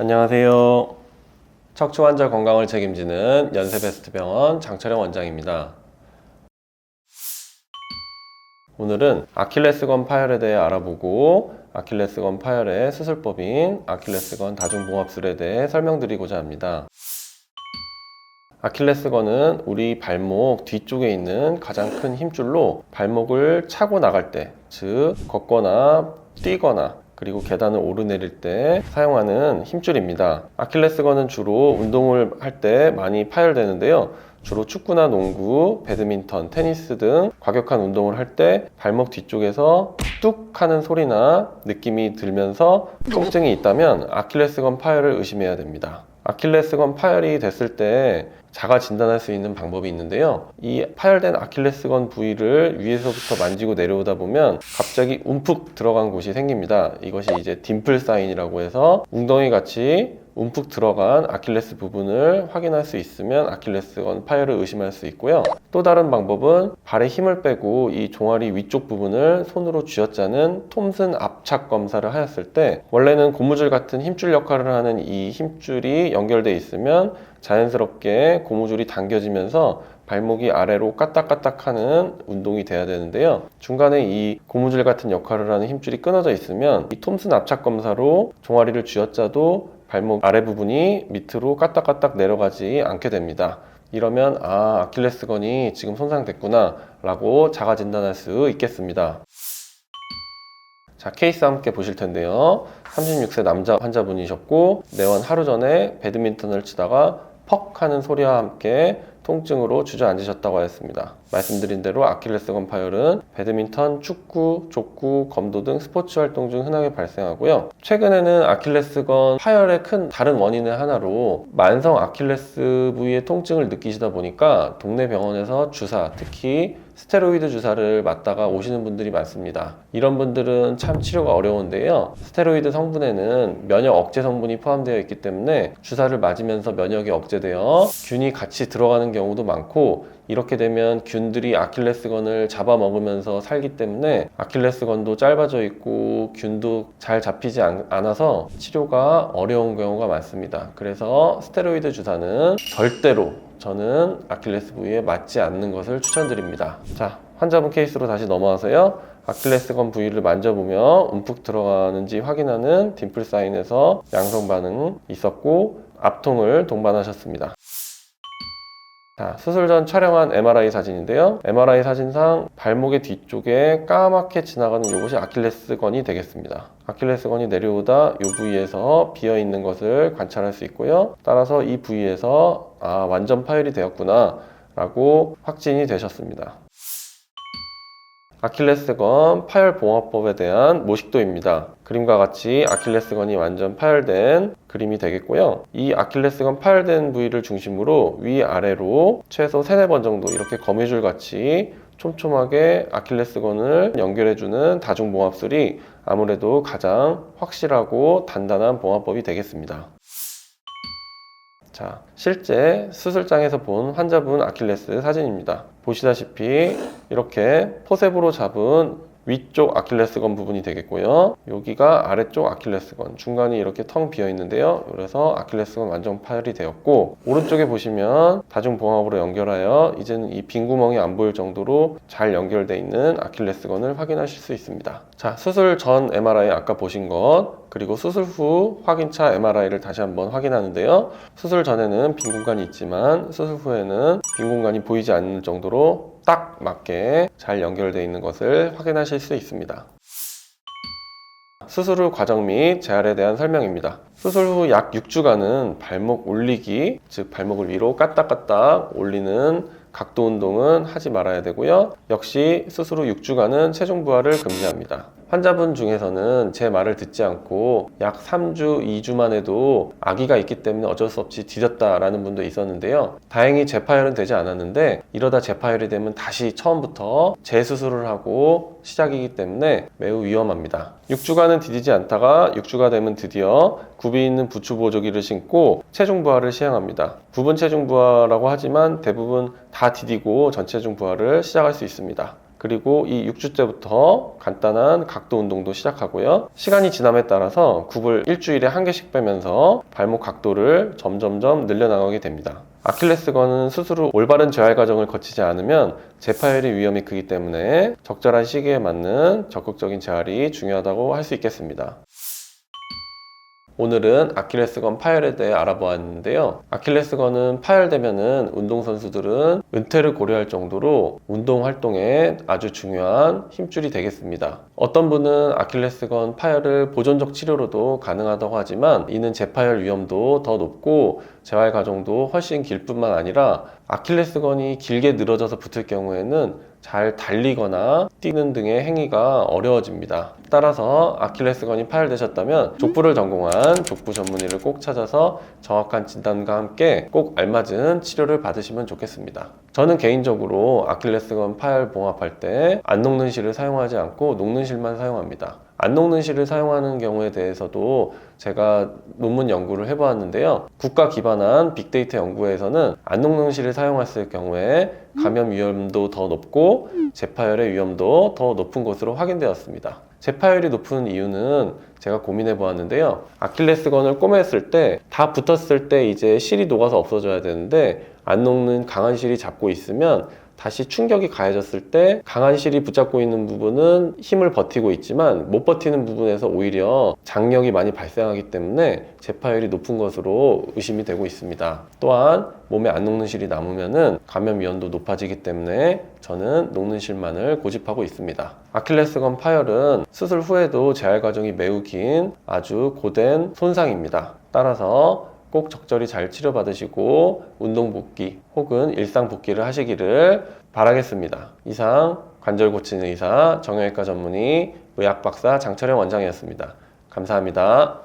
안녕하세요. 척추 환자 건강을 책임지는 연세베스트병원 장철영 원장입니다. 오늘은 아킬레스건 파열에 대해 알아보고 아킬레스건 파열의 수술법인 아킬레스건 다중봉합술에 대해 설명드리고자 합니다. 아킬레스건은 우리 발목 뒤쪽에 있는 가장 큰 힘줄로 발목을 차고 나갈 때, 즉 걷거나 뛰거나 그리고 계단을 오르내릴 때 사용하는 힘줄입니다. 아킬레스건은 주로 운동을 할 때 많이 파열되는데요. 주로 축구나 농구, 배드민턴, 테니스 등 과격한 운동을 할 때 발목 뒤쪽에서 뚝 하는 소리나 느낌이 들면서 통증이 있다면 아킬레스건 파열을 의심해야 됩니다. 아킬레스건 파열이 됐을 때 자가 진단할 수 있는 방법이 있는데요. 이 파열된 아킬레스건 부위를 위에서부터 만지고 내려오다 보면 갑자기 움푹 들어간 곳이 생깁니다. 이것이 이제 딤플 사인이라고 해서 웅덩이 같이 움푹 들어간 아킬레스 부분을 확인할 수 있으면 아킬레스건 파열을 의심할 수 있고요. 또 다른 방법은 발에 힘을 빼고 이 종아리 위쪽 부분을 손으로 쥐어짜는 톰슨 압착 검사를 하였을 때 원래는 고무줄 같은 힘줄 역할을 하는 이 힘줄이 연결되어 있으면 자연스럽게 고무줄이 당겨지면서 발목이 아래로 까딱까딱하는 운동이 돼야 되는데요. 중간에 이 고무줄 같은 역할을 하는 힘줄이 끊어져 있으면 이 톰슨 압착 검사로 종아리를 쥐어짜도 발목 아래 부분이 밑으로 까딱까딱 내려가지 않게 됩니다. 이러면 아킬레스건이 지금 손상됐구나 라고 자가 진단할 수 있겠습니다. 자, 케이스 함께 보실 텐데요. 36세 남자 환자분이셨고 내원 하루 전에 배드민턴을 치다가 퍽 하는 소리와 함께 통증으로 주저앉으셨다고 하였습니다. 말씀드린 대로 아킬레스건 파열은 배드민턴, 축구, 족구, 검도 등 스포츠 활동 중 흔하게 발생하고요. 최근에는 아킬레스건 파열의 큰 다른 원인의 하나로 만성 아킬레스 부위의 통증을 느끼시다 보니까 동네 병원에서 주사, 특히 스테로이드 주사를 맞다가 오시는 분들이 많습니다. 이런 분들은 참 치료가 어려운데요. 스테로이드 성분에는 면역 억제 성분이 포함되어 있기 때문에 주사를 맞으면서 면역이 억제되어 균이 같이 들어가는 경우도 많고 이렇게 되면 균들이 아킬레스건을 잡아먹으면서 살기 때문에 아킬레스건도 짧아져 있고 균도 잘 잡히지 않아서 치료가 어려운 경우가 많습니다. 그래서 스테로이드 주사는 절대로 저는 아킬레스 부위에 맞지 않는 것을 추천드립니다. 자, 환자분 케이스로 다시 넘어와서요. 아킬레스건 부위를 만져보며 움푹 들어가는지 확인하는 딤플 사인에서 양성 반응이 있었고 압통을 동반하셨습니다. 자, 수술 전 촬영한 MRI 사진인데요. MRI 사진상 발목의 뒤쪽에 까맣게 지나가는 이것이 아킬레스건이 되겠습니다. 아킬레스건이 내려오다 이 부위에서 비어있는 것을 관찰할 수 있고요. 따라서 이 부위에서 완전 파열이 되었구나 라고 확진이 되셨습니다. 아킬레스건 파열봉합법에 대한 모식도입니다. 그림과 같이 아킬레스건이 완전 파열된 그림이 되겠고요. 이 아킬레스건 파열된 부위를 중심으로 위아래로 최소 3-4번 정도 이렇게 거미줄 같이 촘촘하게 아킬레스건을 연결해주는 다중봉합술이 아무래도 가장 확실하고 단단한 봉합법이 되겠습니다. 자, 실제 수술장에서 본 환자분 아킬레스 사진입니다. 보시다시피 이렇게 포셉으로 잡은 위쪽 아킬레스건 부분이 되겠고요. 여기가 아래쪽 아킬레스건, 중간이 이렇게 텅 비어 있는데요. 그래서 아킬레스건 완전 파열이 되었고 오른쪽에 보시면 다중봉합으로 연결하여 이제는 이 빈 구멍이 안 보일 정도로 잘 연결되어 있는 아킬레스건을 확인하실 수 있습니다. 자, 수술 전 MRI 아까 보신 것 그리고 수술 후 확인차 MRI를 다시 한번 확인하는데요. 수술 전에는 빈 공간이 있지만 수술 후에는 빈 공간이 보이지 않는 정도로 딱 맞게 잘 연결되어 있는 것을 확인하실 수 있습니다. 수술 후 과정 및 재활에 대한 설명입니다. 수술 후 약 6주간은 발목 올리기, 즉 발목을 위로 까딱까딱 올리는 각도 운동은 하지 말아야 되고요. 역시 수술 후 6주간은 체중 부하를 금지합니다. 환자분 중에서는 제 말을 듣지 않고 약 3주, 2주만 해도 아기가 있기 때문에 어쩔 수 없이 디뎠다라는 분도 있었는데요. 다행히 재파열은 되지 않았는데 이러다 재파열이 되면 다시 처음부터 재수술을 하고 시작이기 때문에 매우 위험합니다. 6주간은 디디지 않다가 6주가 되면 드디어 굽이 있는 부추 보조기를 신고 체중 부하를 시행합니다. 부분 체중 부하라고 하지만 대부분 다 디디고 전체중 부하를 시작할 수 있습니다. 그리고 이 6주째부터 간단한 각도 운동도 시작하고요. 시간이 지남에 따라서 굽을 일주일에 한 개씩 빼면서 발목 각도를 점점점 늘려나가게 됩니다. 아킬레스건은 스스로 올바른 재활 과정을 거치지 않으면 재파열의 위험이 크기 때문에 적절한 시기에 맞는 적극적인 재활이 중요하다고 할 수 있겠습니다. 오늘은 아킬레스건 파열에 대해 알아보았는데요. 아킬레스건은 파열되면은 운동선수들은 은퇴를 고려할 정도로 운동 활동에 아주 중요한 힘줄이 되겠습니다. 어떤 분은 아킬레스건 파열을 보존적 치료로도 가능하다고 하지만 이는 재파열 위험도 더 높고 재활 과정도 훨씬 길 뿐만 아니라 아킬레스건이 길게 늘어져서 붙을 경우에는 잘 달리거나 뛰는 등의 행위가 어려워집니다. 따라서 아킬레스건이 파열되셨다면 족부를 전공한 족부 전문의를 꼭 찾아서 정확한 진단과 함께 꼭 알맞은 치료를 받으시면 좋겠습니다. 저는 개인적으로 아킬레스건 파열 봉합할 때 안 녹는 실을 사용하지 않고 녹는 실만 사용합니다. 안 녹는 실을 사용하는 경우에 대해서도 제가 논문 연구를 해보았는데요. 국가 기반한 빅데이터 연구에서는 안 녹는 실을 사용했을 경우에 감염 위험도 더 높고 재파열의 위험도 더 높은 것으로 확인되었습니다. 재파열이 높은 이유는 제가 고민해 보았는데요. 아킬레스건을 꼬맸을 때 다 붙었을 때 이제 실이 녹아서 없어져야 되는데 안 녹는 강한 실이 잡고 있으면 다시 충격이 가해졌을 때 강한 실이 붙잡고 있는 부분은 힘을 버티고 있지만 못 버티는 부분에서 오히려 장력이 많이 발생하기 때문에 재파열이 높은 것으로 의심이 되고 있습니다. 또한 몸에 안 녹는 실이 남으면은 감염 위험도 높아지기 때문에 저는 녹는 실만을 고집하고 있습니다. 아킬레스건 파열은 수술 후에도 재활 과정이 매우 긴 아주 고된 손상입니다. 따라서 꼭 적절히 잘 치료받으시고 운동 복귀 혹은 일상 복귀를 하시기를 바라겠습니다. 이상 관절 고치는 의사 정형외과 전문의 의학박사 장철영 원장이었습니다. 감사합니다.